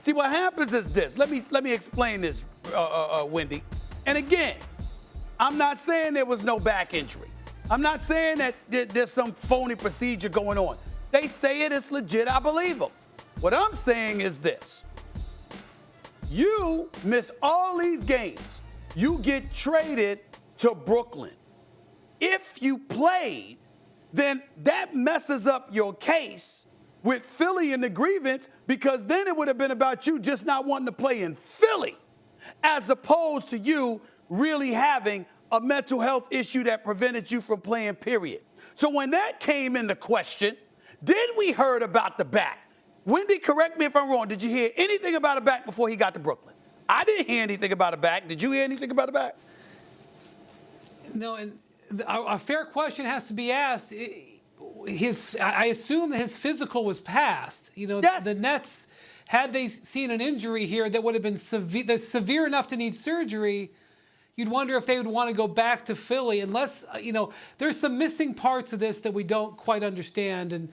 See, what happens is this. Let me explain this, Wendy. And again, I'm not saying there was no back injury. I'm not saying that there's some phony procedure going on. They say it's legit. I believe them. What I'm saying is this. You miss all these games. You get traded to Brooklyn. If you played, then that messes up your case with Philly and the grievance, because then it would have been about you just not wanting to play in Philly, as opposed to you really having a mental health issue that prevented you from playing, period. So when that came into question, then we heard about the back. Wendy, correct me if I'm wrong. Did you hear anything about a back before he got to Brooklyn? I didn't hear anything about a back. Did you hear anything about a back? No, and a fair question has to be asked. I assume that his physical was passed. You know, yes. The Nets, had they seen an injury here that would have been severe enough to need surgery, you'd wonder if they would want to go back to Philly, unless, there's some missing parts of this that we don't quite understand. And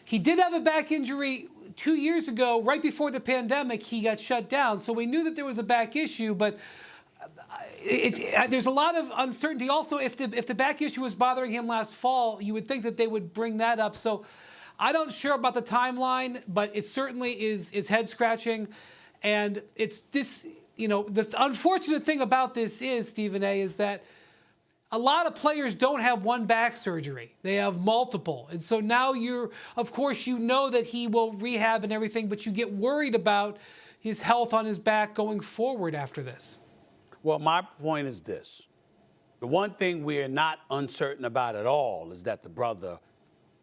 he did have a back injury 2 years ago, right before the pandemic. He got shut down. So we knew that there was a back issue, but there's a lot of uncertainty. Also, if the back issue was bothering him last fall, you would think that they would bring that up. So I'm not sure about the timeline, but it certainly is head scratching. And it's this, the unfortunate thing about this is, Stephen A., is that a lot of players don't have one back surgery. They have multiple. And so now of course, that he will rehab and everything, but you get worried about his health on his back going forward after this. Well, my point is this. The one thing we're not uncertain about at all is that the brother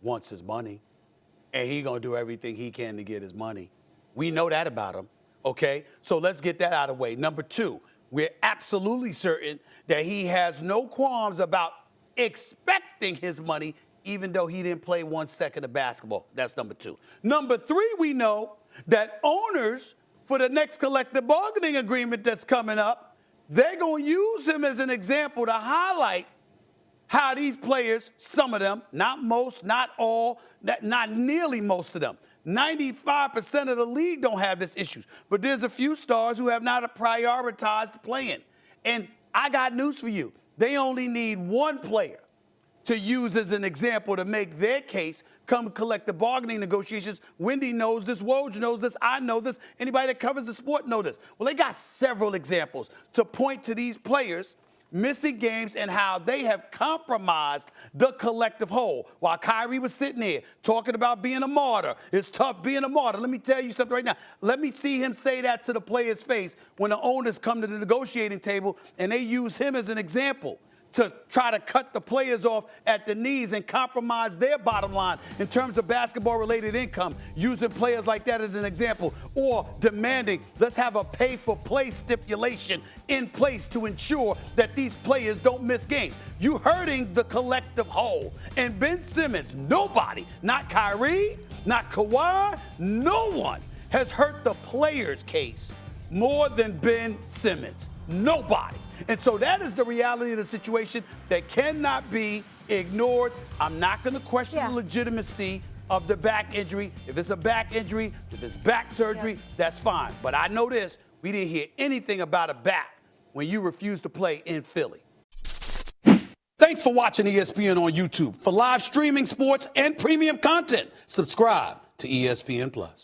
wants his money, and he's going to do everything he can to get his money. We know that about him, okay? So let's get that out of the way. Number two, we're absolutely certain that he has no qualms about expecting his money, even though he didn't play 1 second of basketball. That's number two. Number three, we know that owners, for the next collective bargaining agreement that's coming up, they're going to use him as an example to highlight how these players, some of them, not most, not all, not nearly most of them, 95% of the league don't have this issue. But there's a few stars who have not prioritized playing. And I got news for you. They only need one player to use as an example to make their case come collective bargaining negotiations. Wendy knows this, Woj knows this, I know this, anybody that covers the sport knows this. Well, they got several examples to point to these players missing games and how they have compromised the collective whole. While Kyrie was sitting there talking about being a martyr, it's tough being a martyr. Let me tell you something right now. Let me see him say that to the player's face when the owners come to the negotiating table and they use him as an example to try to cut the players off at the knees and compromise their bottom line in terms of basketball-related income, using players like that as an example, or demanding, let's have a pay-for-play stipulation in place to ensure that these players don't miss games. You hurting the collective whole. And Ben Simmons, nobody, not Kyrie, not Kawhi, no one has hurt the players' case more than Ben Simmons. Nobody. And so that is the reality of the situation that cannot be ignored. I'm not going to question the legitimacy of the back injury. If it's a back injury, if it's back surgery, that's fine. But I know this, we didn't hear anything about a back when you refused to play in Philly. Thanks for watching ESPN on YouTube. For live streaming, sports, and premium content, subscribe to ESPN+.